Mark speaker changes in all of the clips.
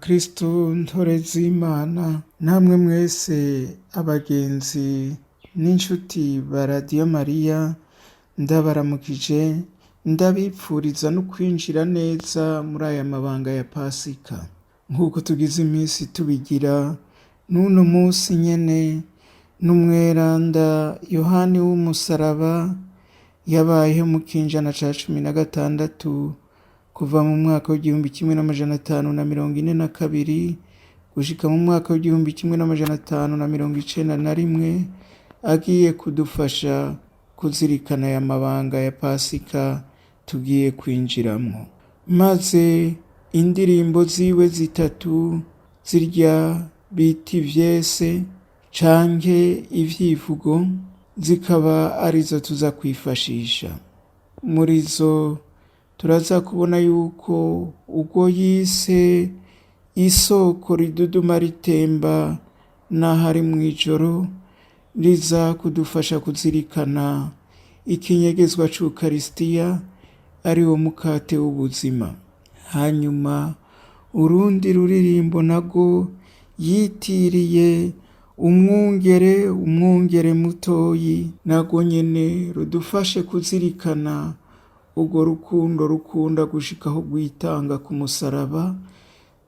Speaker 1: Kristo ntore z'Imana, namwe mwese abagenzi n'inshuti ba radiyo Mariya, ndabaramukije ndabipfuriza no kwinjira neza muri aya mabanga ya Pasika. Nk'uko tugize iminsi tubigira, n'uno munsi nyene n'umweranda Yohani w'umusaraba yabayeho mu kinjana ca 16 kuva mu mwaka w'igihumbi kimwe n'amajana 542 gushika mu mwaka w'igihumbi kimwe n'amajana 591, agiye kudufasha kuzirikana aya mabanga ya Pasika tugiye kwinjiramwo. Maze indirimbo ziwe zitatu zirya bita ivyese canke ivyivugo zikaba arizo tuza kwifashisha. Muri zo turaza kubona yuko ubwo yise isoko riduduma ritemba n'ahari mw'ijoro, riza kudufasha kuzirikana ikinyegezwa c'Ukarisitiya ari wo mukate w'ubuzima. Hanyuma urundi ruririmbo narwo yitiriye umwungere mutoyi, narwo nyene rudufashe kuzirikana urwo rukundo rukunda gushikaho rwitanga ku musaraba,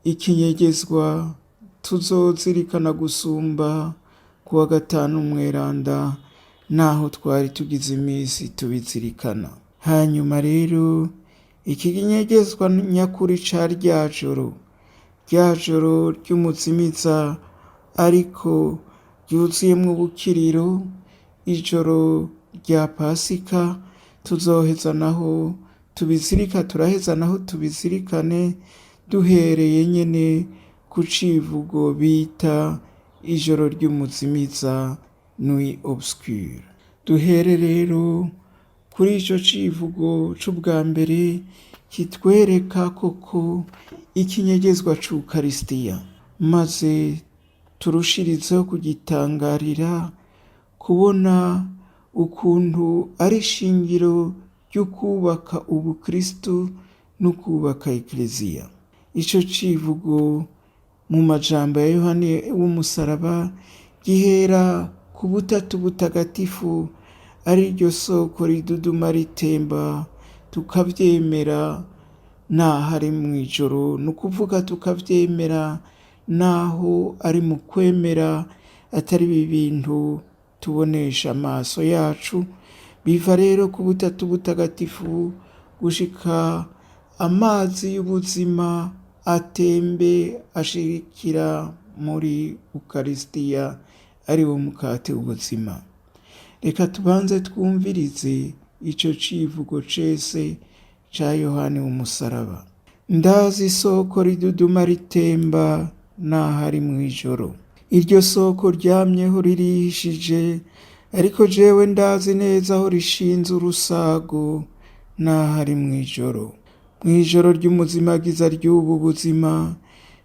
Speaker 1: ikinyegezwa tuzozirikana gusumba kuwa gatanu mweranda, naho twari tugize iminsi tubizirikana. Hanyuma rero iki kinyegezwa nyakuri ca rya joro ry'umuzimiza ariko ryuzuyemwo ubukiriro, ijoro rya Pasika turaheza naho tubizirikane duhereye nyene ku civugo bita ijoro ry'umuzimiza nuit obscure. Duhere rero kuri ico civugo c'ubwa mbere kitwereka koko ikinyegezwa c'Ukarisitiya, maze turushirizeho kugitangarira, kubona ukuntu ari ishingiro ryo kubaka ubukristu no kubaka ekleziya. Ico civugo mu majambo ya Yohani w'umusaraba gihera ku butatu butagatifu, ari ryo soko riduduma ritemba, tukavyemera n'ahari mw'ijoro, n'ukuvuga tukavyemera naho ari mu kwemera atari ibintu tubonesha amaso yacu. Biva rero ku butatu butagatifu gushika amazi y'ubuzima atembe ashirikira muri Ukarisitiya ari wo mukate w'ubuzima. Reka tubanze twumvirize ico civugo cese ca Yohani w'umusaraba. Ndazi isoko riduduma ritemba n'ahari mw'ijoro. Iryo soko ryamyeho ririhishije, ariko jewe ndazi neza aho rishinze urusago n'ahari mw'ijoro. Mw'ijoro ry'umuzimagiza ry'ubu buzima,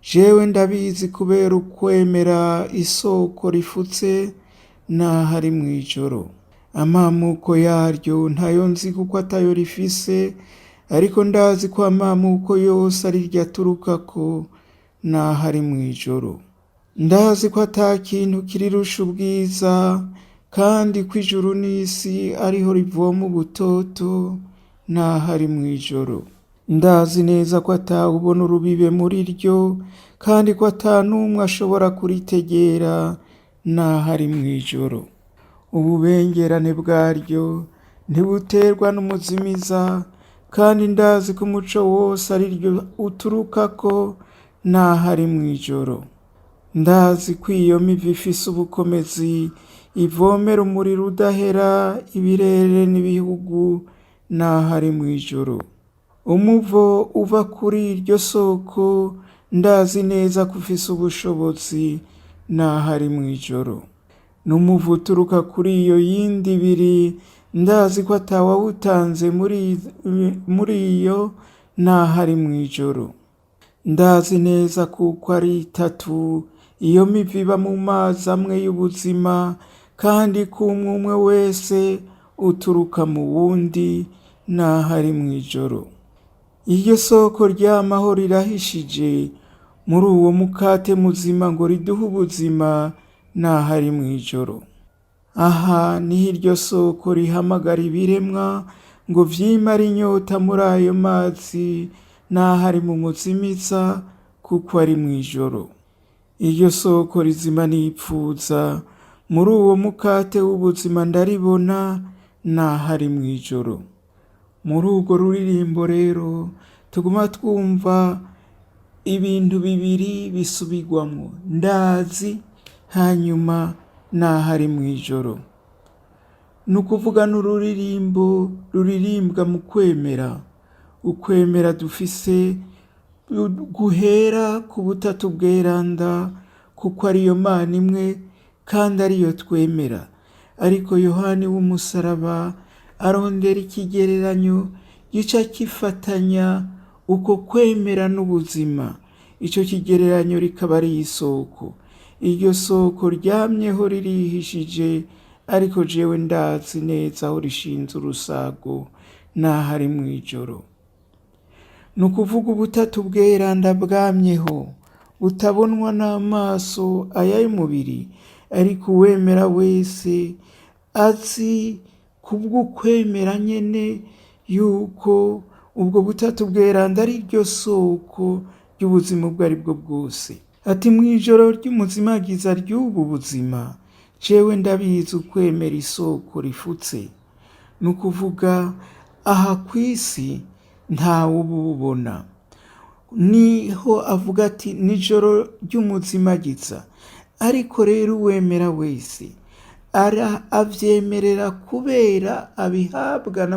Speaker 1: jewe ndabizi kubera ukwemera isoko rifutse n'ahari mw'ijoro. Amamuko yaryo ntayo nzi kuko atayo rifise, ariko ndazi ko amamuko yose ari ryo aturukako n'ahari mw'ijoro. Ndazi ko ata kintu kirirusha ubwiza, kandi ko ijuru n'isi ariho rivoma ubutoto n'ahari mw'ijoro. Ndazi neza ko atawubona urubibe muri ryo, kandi ko ata n'umwe ashobora kuritegera n'ahari mw'ijoro. Ububengerane bwaryo ntibuterwa n'umuzimiza, kandi ndazi ko umuco wose ari ryo uturukako n'ahari mw'ijoro. Ndazi ko iyo mivi ifise ubukomezi ivomera umuriro udahera ibirere n'ibihugu n'ahari mw'ijoro. Umuvo uva kuri iryo soko ndazi neza ko ufise ubushobozi n'ahari mw'ijoro. N'umuvo uturuka kuri iyo yindi ibiri ndazi ko atawawutanze muri iyo n'ahari mw'ijoro. Ndazi neza kuko ari itatu iyo mivi iba mu mazi amwe y'ubuzima, kandi ko umwe wese uturuka mu wundi n'ahari mw'ijoro. Iryo soko ry'amahoro rirahishije, muri uwo mukate muzima ngo riduhe ubuzima n'ahari mu ijoro. Aha niho iryo soko rihamagara ibiremwa ngo vyimare inyota muri ayo mazi n'ahari mu muzimiza kuko ari mu ijoro. Iryo soko rizima nipfuza muri uwo mukate w'ubuzima ndaribona n'ahari mu ijoro. Muri urwo ruririmbo rero tuguma twumva ibintu bibiri bisubirwamwo, ndazi hanyuma n'ahari mu ijoro. Ni ukuvuga n'ururirimbo ruririmbwa mu kwemera, ukwemera dufise guhera ku butatu bweranda kuko ariyo Mana imwe kandi ariyo twemera. Ariko Yohani w'umusaraba arondera ikigereranyo gica kifatanya uko kwemera n'ubuzima. Ico kigereranyo rikaba ari isoko. Iryo soko ryamyeho ririhishije, ariko jewe ndazi neza aho rishinze urusago n'ahari mu ijoro. Ni ukuvuga ubutatu bweranda bwamyeho butabonwa n'amaso aya y'umubiri, ariko uwemera wese azi kubw'ukwemera nyene yuko ubwo butatu bweranda ari ryo soko ry'ubuzima ubwo ari bwo bwose. Ati mw'ijoro ry'umuzimagiza ry'ubu buzima jewe ndabizi ukwemera isoko rifutse. Ni ukuvuga aha kw'isi ntawe ububona. Niho avuga ati nijoro ry'umuzimagiza, ariko rero uwemera wese avyemerera kubera abihabwa na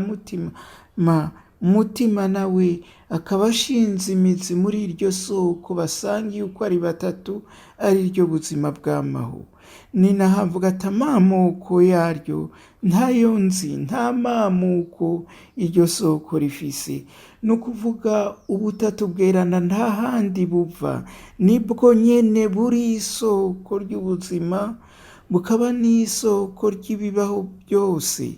Speaker 1: mutima nawe akaba ashinze imizi muri iryo soko basangiye uko ari batatu, ari ryo buzima bw'amaho. Ni naho avuga ati amamuko yaryo ntayo nzi, nta mamuko iryo soko rifise. Ni ukuvuga ubutatu bweranda nta handi buva, nibwo nyene buri isoko ry'ubuzima, bukaba n'isoko ry'ibibaho byose.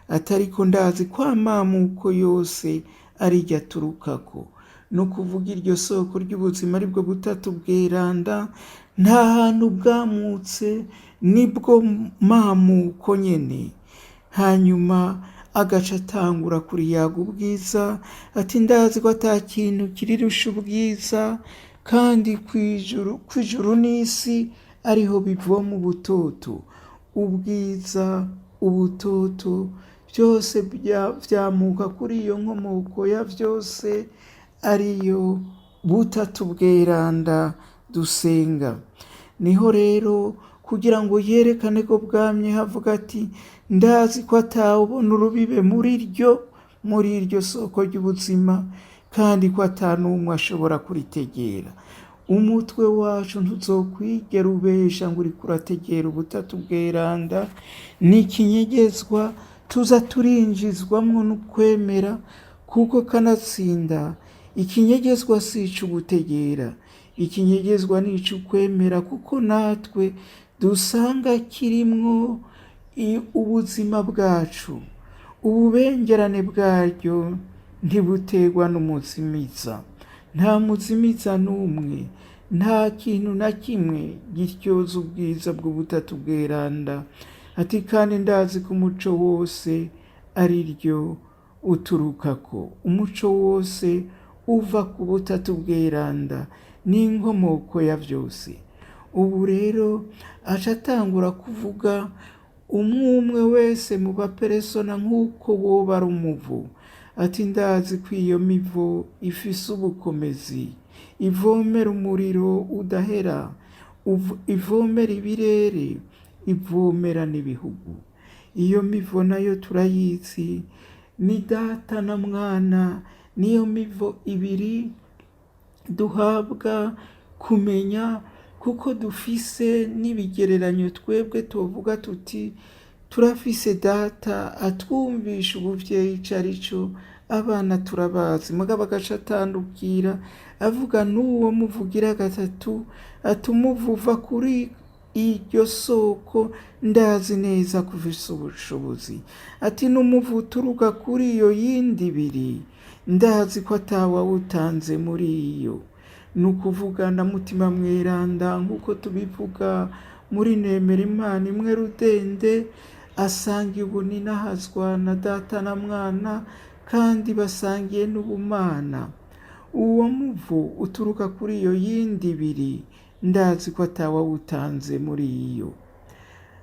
Speaker 1: Atariko ndazi ko amamuko yose ari ryo aturukako. Ni ukuvuga iryo soko ry'ubuzima aribwo butatu bweranda nta hantu bwamutse, nibwo mamuko nyene. Hanyuma agaca atangura kuriyaga ubwiza, ati ndazi ko ata kintu kirirusha ubwiza, kandi kw'ijuru n'isi ariho bivoma ubutoto. Ubwiza, ubutoto byose vyamuka kuri iyo nkomoko ya vyose, ariyo butatu bweranda dusenga. Niho rero kugira ngo yerekane ko bwamye havuga ati ndazi ko atawubona urubibe muri iryo soko ry'ubuzima, kandi ko ata n'umwe ashobora kuritegera. Umutwe wacu ntuzokwigera ubesha ngo uriko urategera ubutatu bweranda. Ni ikinyegezwa tuza turinjizwamwo n'ukwemera, kuko kanatsinda ikinyegezwa si ic'ugutegera, ikinyegezwa ni ic'ukwemera, kuko natwe dusanga kirimwo ubuzima bwacu. Ububengerane bwaryo ntibutegwa n'umuzimiza. Nta muzimiza n'umwe, nta kintu na kimwe gityoza ubwiza bw'ubutatu bweranda. Ati kandi ndazi ko umuco wose ari ryo uturukako. Umuco wose uva ku butatu bweranda, n'inkomoko ya vyose. Ubu rero aca atangura kuvuga umwe wese mu baperesona nk'uko woba ari umuvu. Ati ndazi ko iyo mivo ifise ubukomezi, ivomera umuriro udahera, ivomera ibirere, ivomera n'ibihugu. Iyo mivo nayo turayizi, ni Data na Mwana. Niyo mivo ibiri duhabwa kumenya, kuko dufise n'ibigereranyo twebwe tuvuga tuti turafise Data atwumvisha ubuvyeyi ico arico. Abana turabazi, mugabo agaca atandukira avuga n'uwo muvugira gatatu, ati umuvu uva kuri iryo soko ndazi neza ko ufise ubushobozi. Ati n'umuvu uturuka kuri iyo yindi ibiri ndazi ko atawawutanze muri iyo. ni ukuvuga na mutima mweranda nk'uko tubivuga muri nemera Imana imwe rudende, asangiye ubuninahazwa na Data na Mwana kandi basangiye n'ubumana. Uwo muvu uturuka kuri iyo yindi ibiri, ndazi ko atawawutanze muri iyo.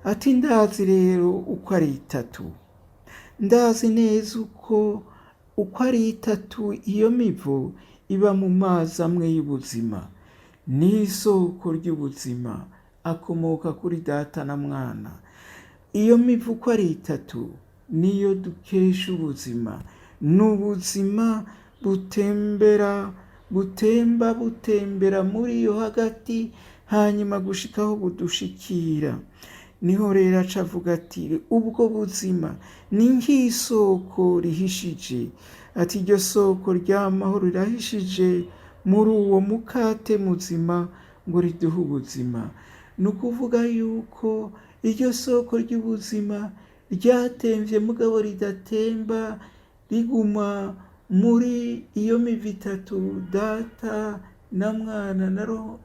Speaker 1: Ati ndazi rero uko ari itatu. Ndazi neza uko ari itatu iyo mivu iba mu mazi amwe y'ubuzima, n'isoko ry'ubuzima akomoka kuri Data na Mwana. Iyo mivu uko ari itatu niyo dukesha ubuzima, n'ubuzima butembera muri yo hagati, hanyuma gushikaho budushikira. Niho rero aca avuga ati ubwo buzima ni nk'isoko rihishije. Ati iryo soko ry'amahoro rirahishije muri uwo mukate muzima ngo riduhe ubuzima. Ni ukuvuga yuko iryo soko ry'ubuzima ryatemvye mugabo ridatemba, riguma muri iyo mivu itatu, Data na Mwana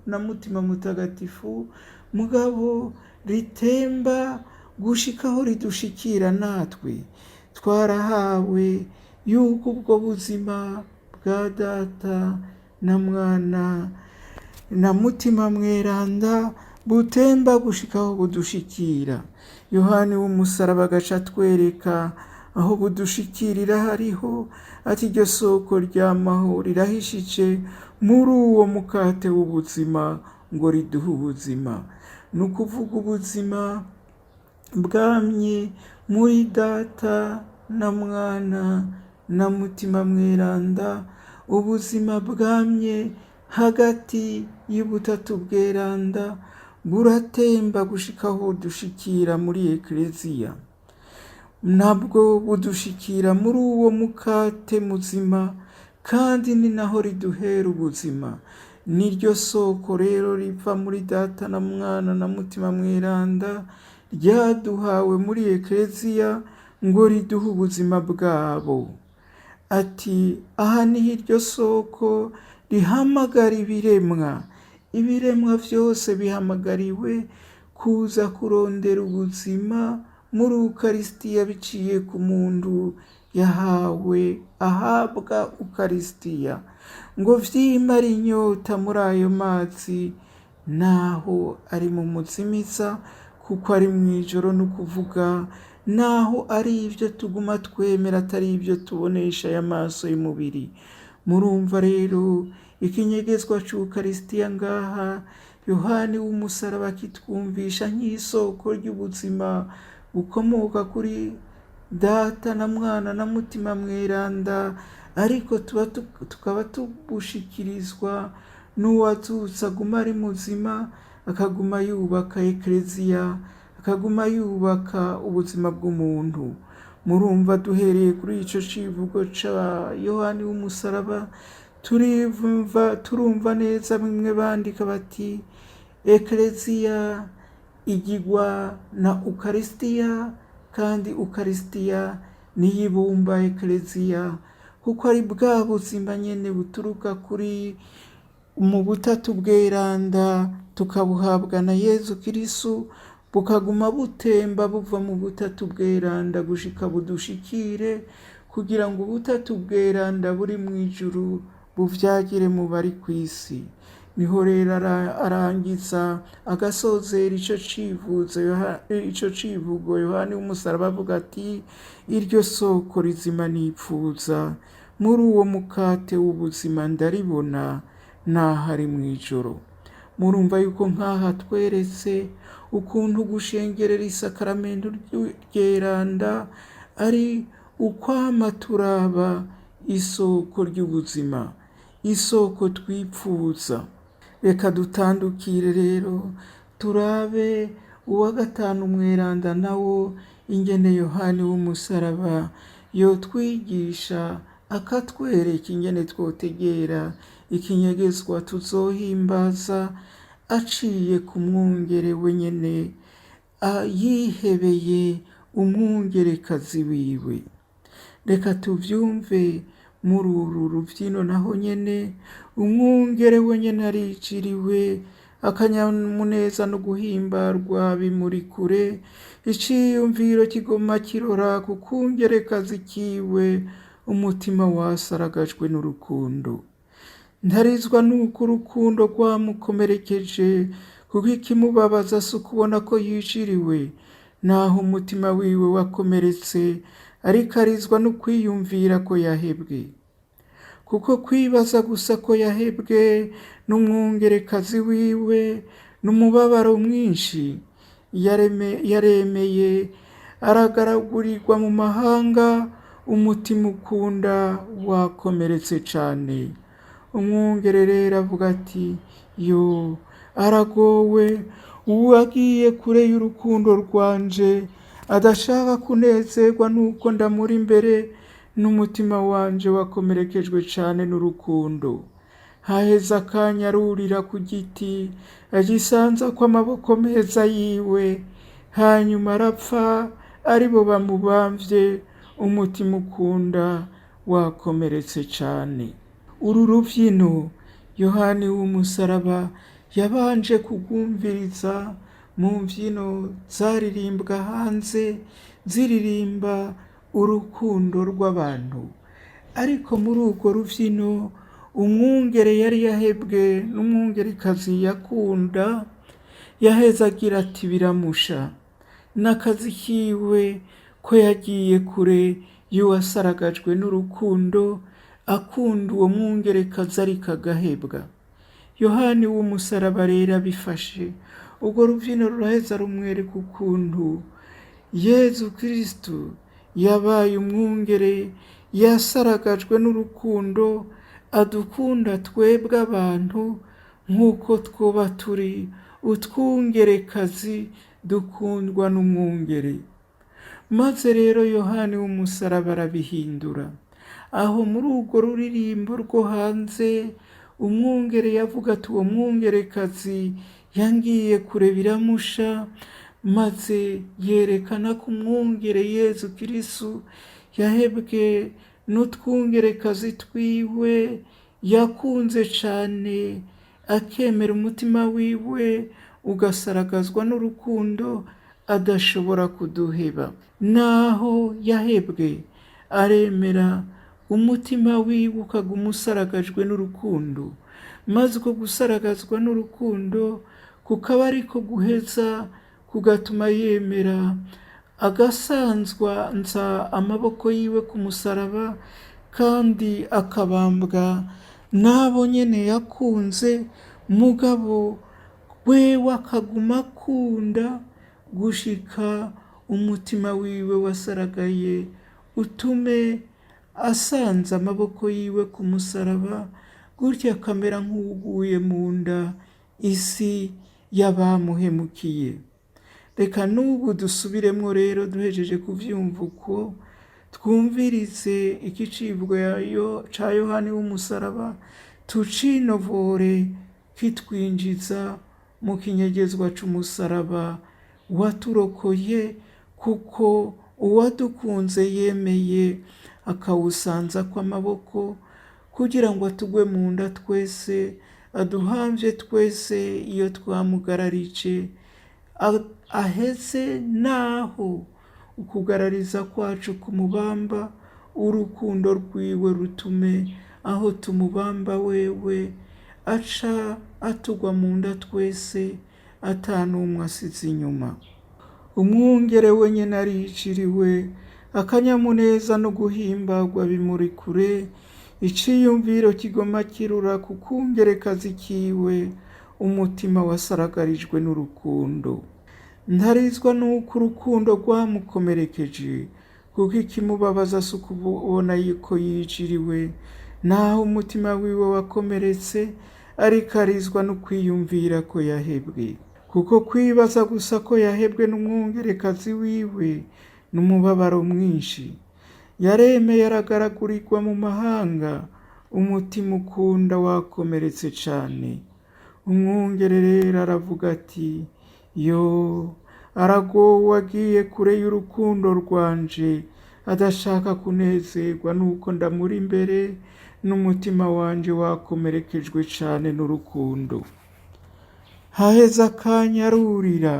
Speaker 1: na Mutima Mutagatifu, mugabo ritemba gushikaho ridushikira. Natwe twarahawe yuko ubwo buzima bwa Data na Mwana na Mutima Mweranda butemba gushikaho budushikira. Yohani w'umusaraba agaca atwereka aho budushikirira hariho. Ati iryo soko ry'amahoro rirahishije muri uwo mukate w'ubuzima ngo riduhe ubuzima. Ni ukuvuga ubuzima bwamye muri Data na Mwana na Mutima Mweranda, ubuzima bwamye hagati y'ubutatu bweranda, buratemba gushikaho dushikira muri Ekleziya. Nabwo budushikira muri uwo mukate muzima, kandi ni naho riduhera ubuzima. Niryo soko rero riva muri Data na Mwana na Mutima Mweranda, ryaduhawe muri Ekleziya ngo riduhe ubuzima bwabo. Ati aha niho iryo soko rihamagara ibiremwa byose bihamagariwe kuza kurondera ubuzima muri Ukarisitiya biciye ku muntu ahabwa Ukarisitiya, ngo vyimara inyota muri ayo mazi naho ari mu muzimiza, kuko ari mw'ijoro. Ni ukuvuga naho ari ibyo tuguma twemera atari ibyo tubonesha y'amaso y'umubiri. Murumva rero ikinyegezwa c'Ukarisitiya ngaha Yohani w'umusaraba kitwumvisha nk'isoko ry'ubuzima bukomoka kuri Data na Mwana na Mutima Mweranda, ariko tukaba tubushikirizwa n'uwazutse aguma ari muzima, akaguma yubaka Ekleziya, akaguma yubaka ubuzima bw'umuntu. Murumva duhereye kuri ico civugo ca Yohani w'umusaraba turumva neza bimwe bandika bati Ekleziya igirwa na Ukarisitiya, kandi Ukarisitiya niyo ibumba Ekleziya, kuko ari bwa buzima nyene buturuka mu butatu bweranda tukabuhabwa na Yezu Kristu, bukaguma butemba buva mu butatu bweranda gushika budushikire, kugira ngo ubutatu bweranda buri mw'ijuru buvyagire mu bari kw'isi. Niho rero arangiza agasozera ico civugo Yohani w'umusaraba avuga ati iryo soko rizima nipfuza muri uwo mukate w'ubuzima ndaribona naho ari mw'ijoro. Murumva yuko nk'aha tweretse ukuntu gushengerera isakaramento ry'eranda ari ukwama turaba isoko ry'ubuzima, isoko twipfuza. Reka dutandukire rero turabe uwa gatanu mweranda nawo ingene Yohani w'umusaraba yotwigisha akatwereka ingene twotegera ikinyegezwa tuzohimbaza aciye ku mwungere wenyene yihebeye umwungerekazi wiwe. Reka tuvyumve muri uru rubyino naho nyene umwungere we nyene ariciriwe, akanyamuneza no guhimbarwa bimuri kure, iciyumviro kigoma kirora ku kungerekazi kiwe, umutima wasaragajwe n'urukundo. Ntarizwa nuko urukundo rwamukomerekeje, kuko ikimubabaza si ukubona ko yiciriwe, naho umutima wiwe wakomeretse, ariko arizwa no kwiyumvira ko yahebwe. Kuko kwibaza gusa ko yahebwe n'umwungerekazi wiwe n'umubabaro mwinshi, yaremeye aragaragurirwa mu mahanga, umutima ukunda wakomeretse cane. Umwungere rero avuga ati, yo aragowe uwagiye kure y'urukundo rwanje, adashaka kunezerwa nuko ndamuri imbere, n'umutima wanje wakomerekejwe cane n'urukundo. Haheze akanya arurira ku giti, agisanza ko amaboko meza yiwe, hanyuma arapfa, aribo bamubamvye, umutima ukunda wakomeretse cane. Uru rubyino Yohani w'umusaraba yabanje kugumviriza mu mbyino zaririmbwa hanze, ziririmba urukundo rw'abantu. Ariko muri urwo rubyino umwungere yari yahebwe n'umwungerekazi yakunda, yaheze agira ati biramusha, n'akazi kiwe ko yagiye kure y'uwasaragajwe n'urukundo, akunda uwo mwungerekazi ariko agahebwa. Yohani w'umusaraba rero abifashe, urwo rubyino ruraheza rumwereka ukuntu Yezu Kristu yabaye umwungere, yasaragajwe n'urukundo, adukunda twebwe abantu nk'uko twoba turi utwungerekazi dukundwa n'umwungere. Maze rero Yohani w'umusaraba arabihindura, aho muri urwo ruririmbo rwo hanze umwungere yavuga ati uwo mwungerekazi yangiye kure biramusha, maze yerekana ko umwungere Yezu Kristu yahebwe n'utwungerekazi twiwe, yakunze cane, akemera umutima wiwe ugasaragazwa n'urukundo, adashobora kuduheba. Naho yahebwe aremera umutima wiwe ukaguma usaragajwe n'urukundo, maze uko gusaragazwa n'urukundo kukaba ariko guheza kugatuma yemera agasanzwa amaboko yiwe ku musaraba, kandi akabambwa n'abo nyene yakunze, mugabo wewe akaguma akunda gushika umutima wiwe wasaragaye utume asanze amaboko yiwe ku musaraba, gutya akamera nk'uguye mu nda isi y'abamuhemukiye. Reka n'ubu dusubiremwo rero duhejeje kuvyumva uko, twumvirize ikicibwa ca Yohani w'umusaraba, tucinovore kitwinjiza mu kinyegezwa c'umusaraba waturokoye, kuko uwadukunze yemeye akawusanza kw'amaboko, kugira ngo atugwe mu nda twese, aduhamvye twese iyo twamugararije, aheze naho ukugarariza kwacu kumubamba, urukundo rwiwe rutume aho tumubamba wewe aca atugwa mu nda twese, ata n'umwe asize inyuma. Umwungere we nyene ariciriwe, akanyamuneza no guhimbarwa bimuri kure, iciyumviro kigoma kirura ku kungerekazi kiwe, umutima wasaragarijwe n'urukundo. Ntarizwa nuko urukundo rwamukomerekeje, kuko ikimubabaza si ukubona yuko yiciriwe, naho umutima wiwe wakomeretse, ariko arizwa no kwiyumvira ko yahebwe. Kuko kwibaza gusa ko yahebwe n'umwungerekazi wiwe n'umubabaro mwinshi, yaremeye aragaragurirwa mu mahanga, umutima ukunda wakomeretse cane. Umwungere rero aravuga ati, yo aragowe agiye kure y'urukundo rwanje, adashaka kunezerwa nuko ndamuri imbere, n'umutima wanje wakomerekejwe cane n'urukundo. Haheze akanya arurira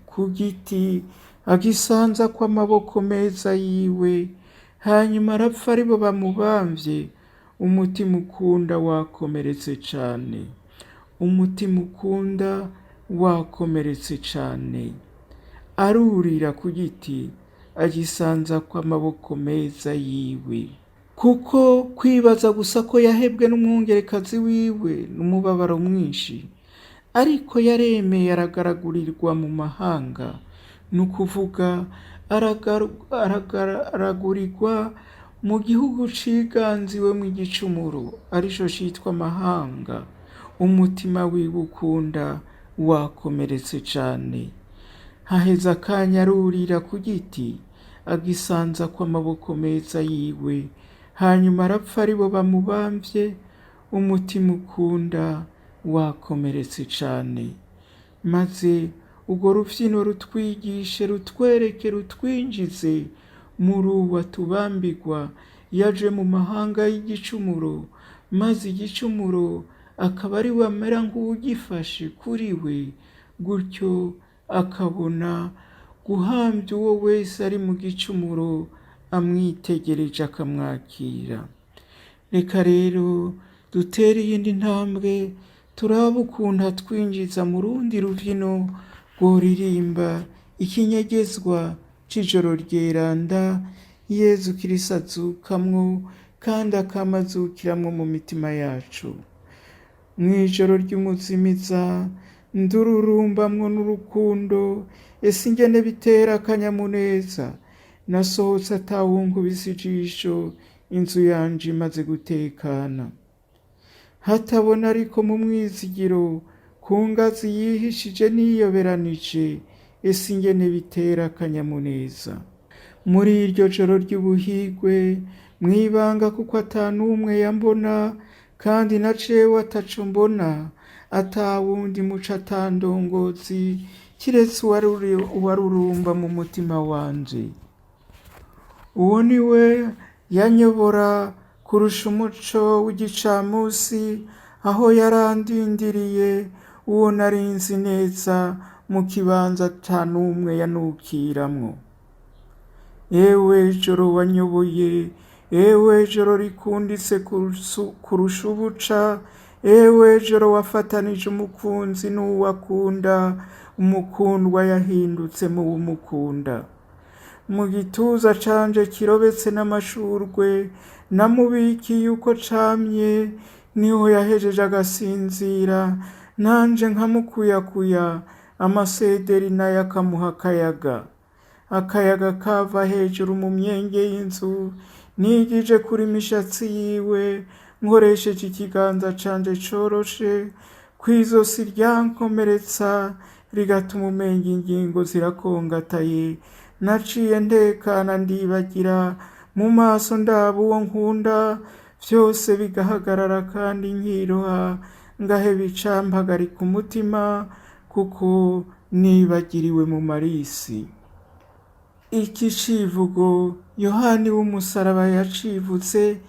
Speaker 1: ku giti, agisanza kw'amaboko meza yiwe, hanyuma arapfa aribo bamubamvye. Umutima ukunda wakomeretse cane, umutima ukunda wakomeretse cane. Arurira ku giti, agisanza kw'amaboko meza yiwe. Kuko kwibaza gusa ko yahebwe n'umwongerekazi wiwe n'umubabaro mwinshi, ariko yaremeye aragaragurirwa mu mahanga, ni ukuvuga aragaragurirwa mu gihugu ciganziwemwo igicumuro, arico citwa amahanga. Umutima wiwe ukunda wakomeretse cane. Haheze akanya arurira ku giti, agisanza kw'amaboko meza yiwe, hanyuma arapfa aribo bamubamvye. Umutima ukunda wakomeretse cane. Maze urwo rufyino rutwigishe, rutwereke, rutwinjize muri uwo atubambirwa, yaje mu mahanga y'igicumuro, maze igicumuro akaba ari we amera nk'uwugifashe kuri we, gutyo akabona guhambya uwo wese ari mu gicumuro amwitegereje akamwakira. Reka rero dutere iyindi ntambwe, turabe ukuntu atwinjiza mu rundi ruvino rworirimba ikinyegezwa c'ijoro ryeranda Yezu Kristo azukamwo kandi akamazukiramwo mu mitima yacu. Mw'ijoro ry'umuzimiza ndururumbamwo n'urukundo, ese ingene bitera akanyamuneza. Nasohotse atawunkubise ijisho, inzu yanje imaze gutekana. Hatabona ariko mu mwizigiro, ku ngazi yihishije niyoberanije, ese ingene bitera akanyamuneza. Muri iryo joro ry'ubuhigwe, mwibanga kuko atanumwe yambona, kandi na jewe ataco mbona, atawundi muco atandongozi, kiretse uwarurumba mu mutima wanje. Uwo ni we yanyobora kurusha umuco w'igicamusi, aho yarandindiriye, uwo narinzi neza mu kibanza atanumwe yanukiramwo. Ewe joro wanyoboye, ewe joro rikunditse kurusha ubuca, ewe joro wafatanije umukunzi n'uwakunda, umukundwa yahindutse mu w'umukunda. Mu gituza canje kirobetse n'amashurwe, namubikiye uko camye, niho yahejeje agasinzira, nanje nkamukuyakuya, amasederi nayo akamuha akayaga. Akayaga kava hejuru mu myenge y'inzu, nigije kuri mishatsi yiwe, nkoresheje ikiganza canje coroshe, kw'izosi ryankomeretsa, rigatuma umenga ingingo zirakongataye. Naciye ndekana ndibagira, mu maso ndaba uwo nkunda, vyose bigahagarara kandi nkiroha, ngaheba icampagarika umutima, kuko nibagiriwe mu marisi. Iki civugo Yohani w'umusaraba yacivutse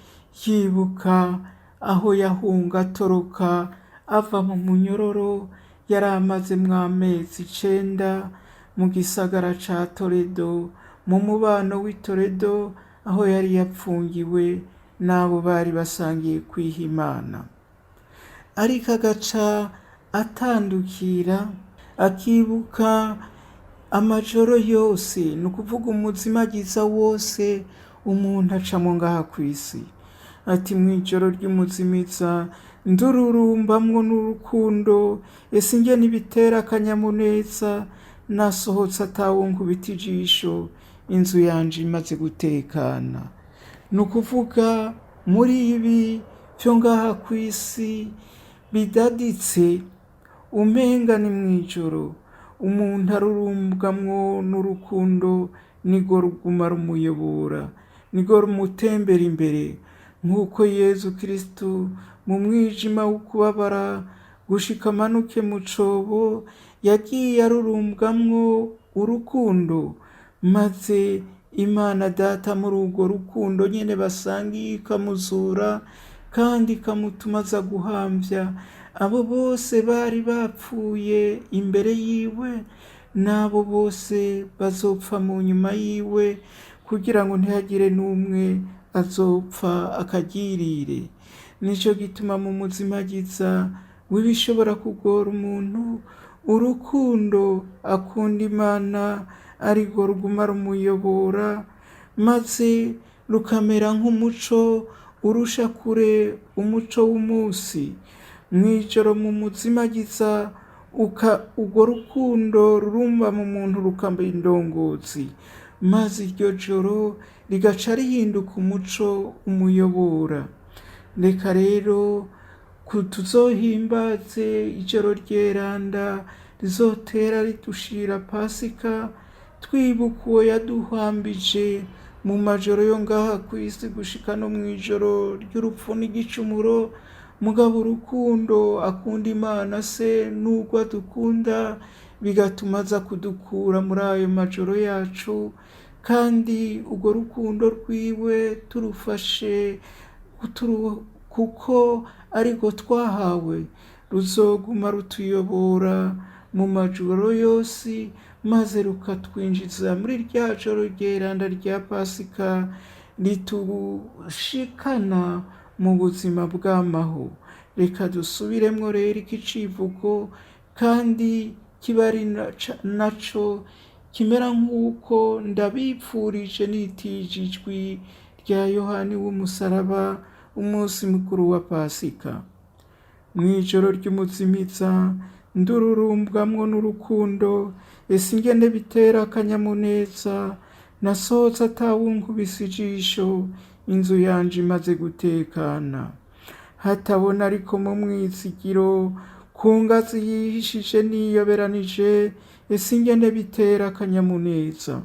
Speaker 1: yibuka aho yahunga atoroka ava mu munyororo yari amazemwo amezi 9 mu gisagara ca Toledo, mu mubano w'i Toledo, aho yari yapfungiwe n'abo bari basangiye kwiha Imana. Ariko agaca atandukira, akibuka amajoro yose, ni ukuvuga umuzimagiza wose umuntu acamwo ngaha kw'isi. Ati mw'ijoro ry'umuzimiza ndururumbamwo n'urukundo, ese ingene bitera akanyamuneza. Nasohotse atawunkubita ijisho, inzu yanje imaze gutekana. Ni ukuvuga muri ibi vyo ngaha kw'isi bidaditse, umenga ni mw'ijoro, umuntu arurumbwamwo n'urukundo, nigo ruguma rumuyobora, nigo rumutembera imbere, nk'uko Yezu Kristo mu mwijima w'ukubabara gushika amanuke mu cobo, yagiye arurumbwamwo urukundo, maze Imana Data muri urwo rukundo nyene basangiye ikamuzura kandi ikamutuma aza guhamvya abo bose bari bapfuye imbere yiwe n'abo bose bazopfa mu nyuma yiwe, kugira ngo ntihagire n'umwe azopfa akagirire. Nico gituma mu muzimagiza w'ibishobora kugora umuntu, urukundo akunda Imana arirwo ruguma rumuyobora, maze rukamera nk'umuco urusha kure umuco w'umunsi. Mw'ijoro mu muzimagiza urwo rukundo rurumba mu muntu rukamba indongozi, maze iryo joro rigaca rihinduka umuco umuyobora. Reka rero tuzohimbaze ijoro ryeranda rizotera ridushira Pasika, twibuka uwo yaduhambije mu majoro yo ngaha kw'isi gushika no mw'ijoro ry'urupfu n'igicumuro, mugabo urukundo akunda Imana se n'urwo adukunda bigatuma aza kudukura muri ayo majoro yacu, kandi urwo rukundo rwiwe turufashe kuko arirwo twahawe, ruzoguma rutuyobora mu majoro yose, maze rukatwinjiza muri rya joro ryeranda rya Pasika ritushikana mu buzima bw'amaho. Reka dusubiremwo rero iki civugo, kandi kiba ari naco kimera nk'uko ndabipfurije nitije ijwi rya Yohani w'umusaraba, umunsi mukuru wa Pasika. Mw'ijoro ry'umuzimiza ndururumbwamwo n'urukundo, ese ingene bitera akanyamuneza, nasohotse atawunkubise ijisho, inzu yanje imaze gutekana. Hatabona ariko mu mwizigiro, ku ngazi yihishije niyoberanije, ese ingene bitera akanyamuneza.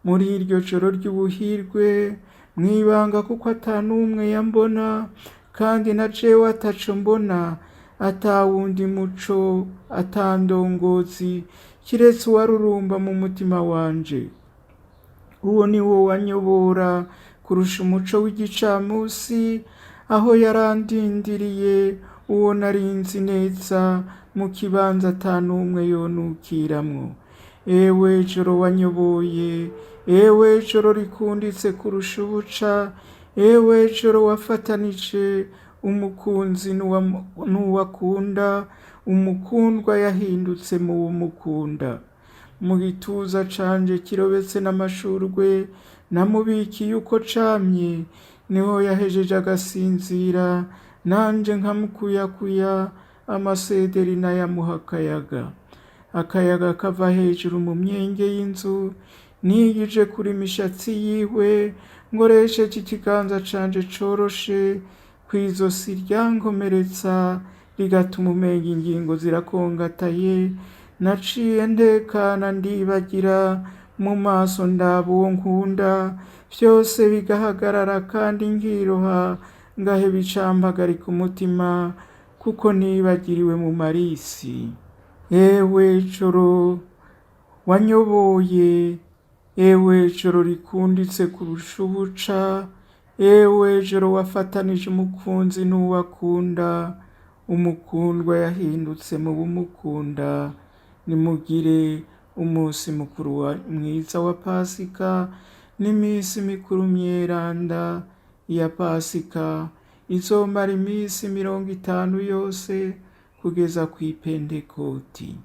Speaker 1: Muri iryo joro ry'ubuhirwe, mwibanga kuko ata n'umwe yambona, kandi na jewe ataco mbona, ata wundi muco, ata ndongozi, kiretse uwarurumba mu mutima wanje. Uwo ni wo wanyobora kurusha umuco w'igicamusi, aho yarandindiriye uwo narinzi neza, mu kibanza ata n'umwe yonukiramwo. Ewe joro wanyoboye, ewe joro rikunditse kurusha ubuca, ewe joro wafatanije umukunzi n'uwakunda, umukundwa yahindutse mu w'umukunda. Mu gituza canje kirobetse n'amashurwe, namubikiye uko camye, niho yahejeje agasinzira, nanje nkamukuyakuya, amasederi nayamuha akayaga. Akayaga kava hejuru mu myenge y'inzu, niyije kuri imishatsi yiwe, ngoresheje ikiganza canje coroshe, kw'izosi ryankomeretsa, rigatuma umenga ingingo zirakongataye. Naciye ndekana ndibagira, mu maso ndaba uwo nkunda, vyose bigahagarara kandi nkiroha, ngaheba icampagarika umutima, kuko nibagiriwe mu marisi. Ewe joro wanyoboye, ewe joro rikunditse kurusha ubuca, ewe joro wafatanije umukunzi n'uwakunda, umukundwa yahindutse mu w'umukunda. Nimugire umunsi mukuru mwiza wa Pasika, n'iminsi mikuru myeranda ya Pasika, izomara iminsi 50 yose kugeza kw'Ipentekoti.